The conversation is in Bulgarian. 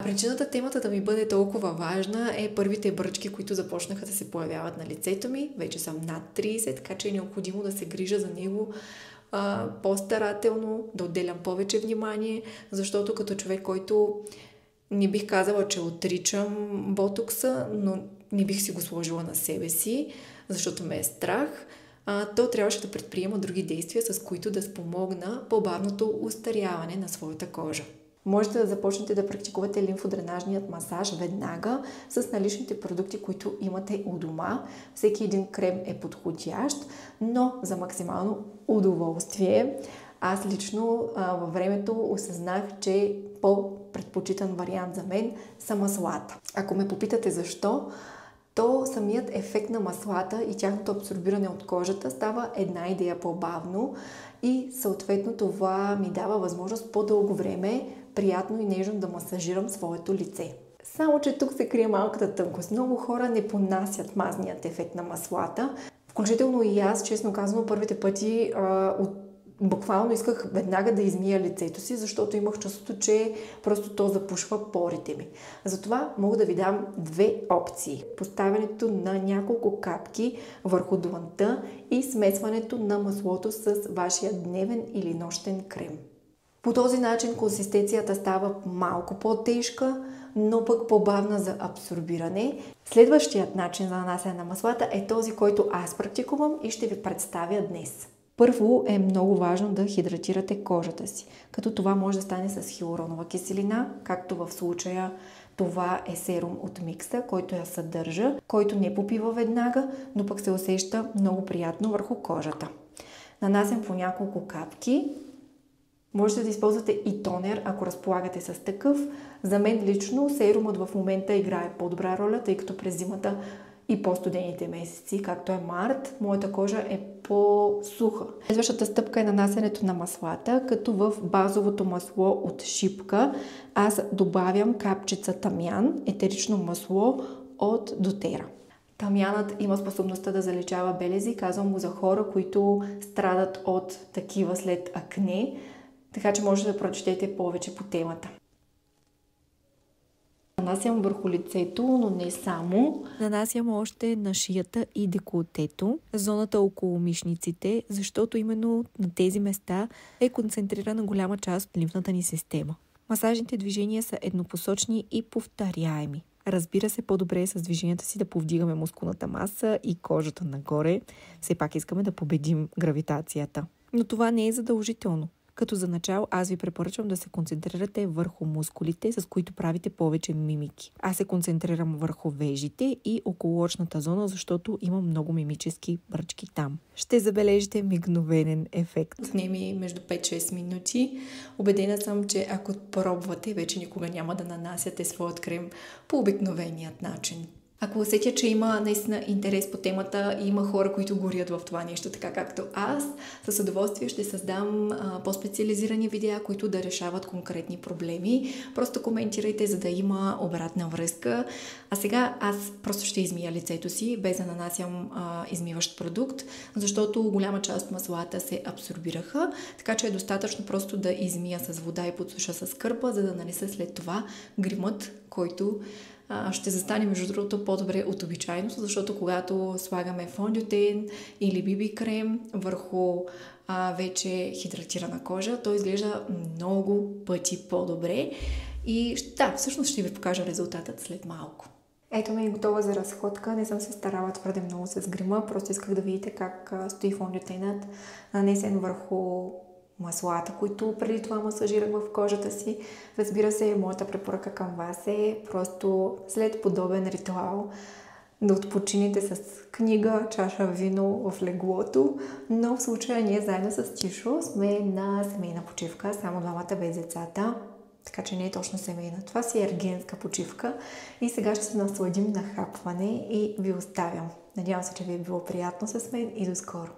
Причината темата да ми бъде толкова важна е първите бръчки, които започнаха да се появяват на лицето ми. Вече съм над 30, така че е необходимо да се грижа за него по-старателно, да отделям повече внимание, защото като човек, който не бих казала, че отричам ботокса, но не бих си го сложила на себе си, защото ме е страх, то трябваше да предприема други действия, с които да спомогна по-бавното устаряване на своята кожа. Можете да започнете да практикувате лимфодренажният масаж веднага с наличните продукти, които имате у дома. Всеки един крем е подходящ, но за максимално удоволствие. Аз лично във времето осъзнах, че по-предпочитан вариант за мен са маслата. Ако ме попитате защо, то самият ефект на маслата и тяхното абсорбиране от кожата става една идея по-бавно и съответно това ми дава възможност по-дълго време приятно и нежно да масажирам своето лице. Само че тук се крие малката тънкост. Много хора не понасят мазният ефект на маслата. Включително и аз, честно казано, първите пъти буквално исках веднага да измия лицето си, защото имах чувството, че просто то запушва порите ми. Затова мога да ви дам две опции. Поставянето на няколко капки върху дланта и смесването на маслото с вашия дневен или нощен крем. По този начин консистенцията става малко по-тежка, но пък по-бавна за абсорбиране. Следващият начин за нанасяне на маслата е този, който аз практикувам и ще ви представя днес. Първо е много важно да хидратирате кожата си, като това може да стане с хиалуронова киселина, както в случая това е серум от Микса, който я съдържа, който не попива веднага, но пък се усеща много приятно върху кожата. Нанасям по няколко капки. Можете да използвате и тонер, ако разполагате с такъв. За мен лично серумът в момента играе по-добра роля, тъй като през зимата и по-студените месеци, както е март, моята кожа е по-суха. Следващата стъпка е нанасянето на маслата, като в базовото масло от шипка аз добавям капчица тамян, етерично масло от doTERRA. Тамянът има способността да заличава белези, казвам го за хора, които страдат от такива след акне, така че можете да прочетете повече по темата. Нанасям върху лицето, но не само. Нанасям още на шията и деколтето, зоната около мишниците, защото именно на тези места е концентрирана голяма част от лимфната ни система. Масажните движения са еднопосочни и повторяеми. Разбира се, по-добре е с движенията си да повдигаме мускулната маса и кожата нагоре. Все пак искаме да победим гравитацията. Но това не е задължително. Като за начало аз ви препоръчвам да се концентрирате върху мускулите, с които правите повече мимики. Аз се концентрирам върху вежите и околоочната зона, защото има много мимически бръчки там. Ще забележите мигновенен ефект. Отнеми между 5-6 минути. Убедена съм, че ако пробвате, вече никога няма да нанасяте своят крем по обикновеният начин. Ако усетя, че има наистина интерес по темата и има хора, които горят в това нещо, така както аз, с удоволствие ще създам по-специализирани видеа, които да решават конкретни проблеми. Просто коментирайте, за да има обратна връзка. А сега аз просто ще измия лицето си, без да нанасям измиващ продукт, защото голяма част от маслата се абсорбираха, така че е достатъчно просто да измия с вода и подсуша с кърпа, за да нанеса след това гримът, който ще застане, между другото, по-добре от обичайното, защото когато слагаме фондютен или BB крем върху вече хидратирана кожа, то изглежда много пъти по-добре. И да, всъщност ще ви покажа резултатът след малко. Ето ме и готова за разходка. Не съм се старала твърде много с грима, просто исках да видите как стои фондютенът, нанесен върху маслата, които преди това масажирах в кожата си. Разбира се, моята препоръка към вас е просто след подобен ритуал да отпочините с книга, чаша вино в леглото, но в случая ние заедно с Тишо сме на семейна почивка, само двамата без децата, така че не е точно семейна. Това си е ергенска почивка и сега ще се насладим на хапване и ви оставям. Надявам се, че ви е било приятно с мен и до скоро!